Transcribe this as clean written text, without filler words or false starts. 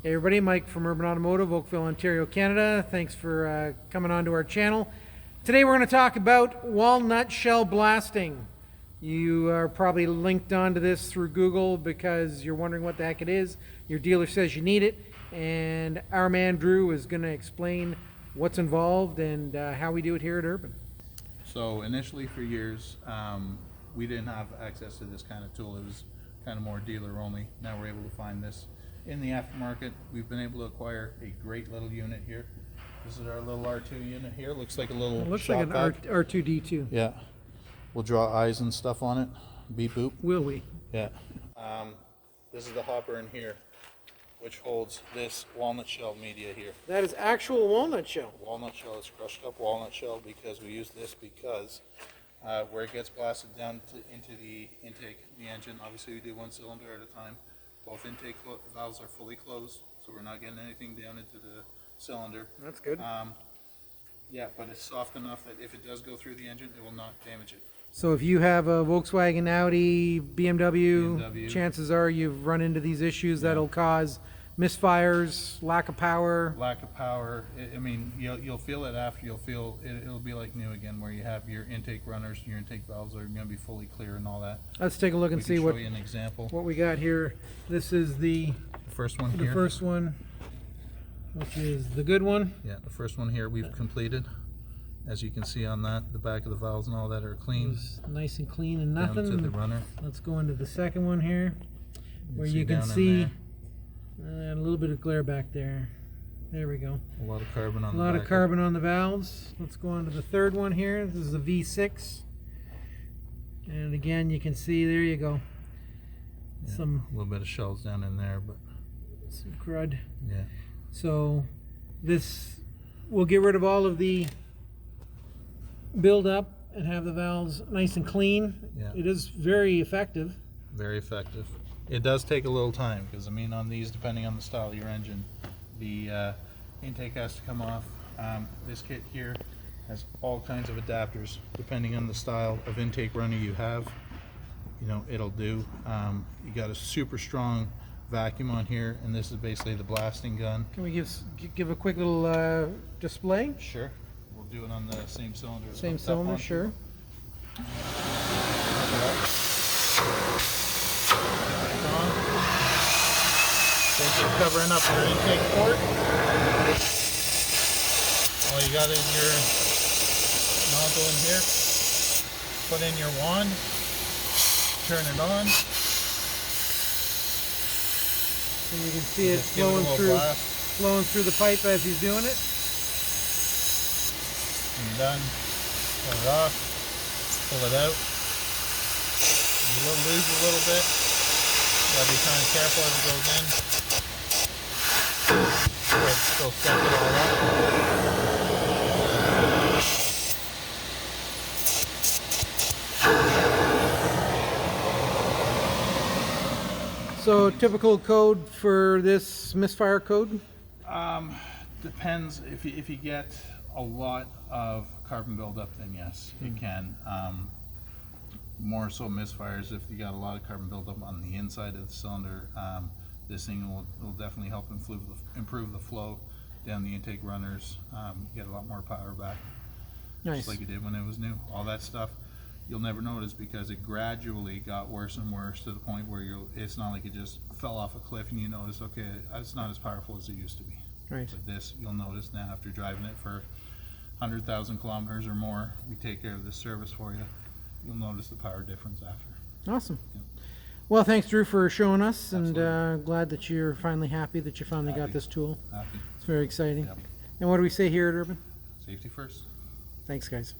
Hey everybody, Mike from Urban Automotive, Oakville, Ontario, Canada. Thanks for coming on to our channel. Today we're going to talk about walnut shell blasting. You are probably linked onto this through Google because you're wondering what the heck it is. Your dealer says you need it, and our man Drew is going to explain what's involved and how we do it here at Urban. So initially for years, we didn't have access to this kind of tool. It was kind of more dealer only. Now we're able to find this in the aftermarket. We've been able to acquire a great little unit here. This is our little R2 unit here. Looks like a little It looks shop like an vac. R2D2. Yeah. We'll draw eyes and stuff on it. Beep boop. Will we? Yeah. This is the hopper in here, which holds this walnut shell media here. That is actual walnut shell. Walnut shell is crushed up walnut shell because we use this because where it gets blasted down into the intake, the engine, obviously we do one cylinder at a time. Both intake valves are fully closed, so we're not getting anything down into the cylinder. That's good. Yeah, but it's soft enough that if it does go through the engine, it will not damage it. So if you have a Volkswagen, Audi, BMW, chances are you've run into these issues that'll cause misfires, lack of power. Lack of power. I mean, you'll feel it after. You'll feel it'll be like new again, where you have your intake runners, your intake valves are going to be fully clear and all that. Let's take a look and see show you an example. what we got here. This is the First one here. the first one, which is the good one. Yeah, the first one here we've completed. As you can see on that, the back of the valves and all that are clean. It's nice and clean and Down nothing. to the runner. Let's go into the second one here, where you can down in see there, a little bit of glare back there. There we go. a lot of carbon on A the lot back. of carbon on the valves. Let's go on to the third one here. This is a V6. And again, you can see, there you go. Yeah, Some a little bit of shells down in there, but crud. yeah. So this will get rid of all of the buildup and have the valves nice and clean. Yeah. It is very effective. Very effective. It does take a little time because, I mean, on these, depending on the style of your engine, the intake has to come off. This kit here has all kinds of adapters depending on the style of intake runner you have. You know, it'll do. You got a super strong vacuum on here, and this is basically the blasting gun. Can we give a quick little display? Sure. We'll do it on the same cylinder. Same cylinder, sure. Thanks for covering up your intake port. All you got is your nozzle in here. Put in your wand. Turn it on. And you can see it Just give it a little blast. flowing through the pipe as he's doing it. And done. Turn it off. Pull it out. You will lose a little bit. Gotta be kind of careful as it goes in. Still suck it all up. So typical code for this misfire code? Depends. If you get a lot of carbon buildup, then yes, it can. More so misfires if you got a lot of carbon buildup on the inside of the cylinder. This thing will definitely help improve the flow down the intake runners. Get a lot more power back. Nice. Just like it did when it was new. All that stuff you'll never notice because it gradually got worse and worse to the point where it's not like it just fell off a cliff and you notice, okay, it's not as powerful as it used to be. Right. But this, you'll notice now after driving it for 100,000 kilometers or more, we take care of this service for you. You'll notice the power difference after. Awesome. Yep. Well, thanks Drew for showing us, Absolutely. and glad that you're finally happy that you finally got Happy. this tool. Happy. It's very exciting. Yep. And what do we say here at Urban? Safety first. Thanks guys.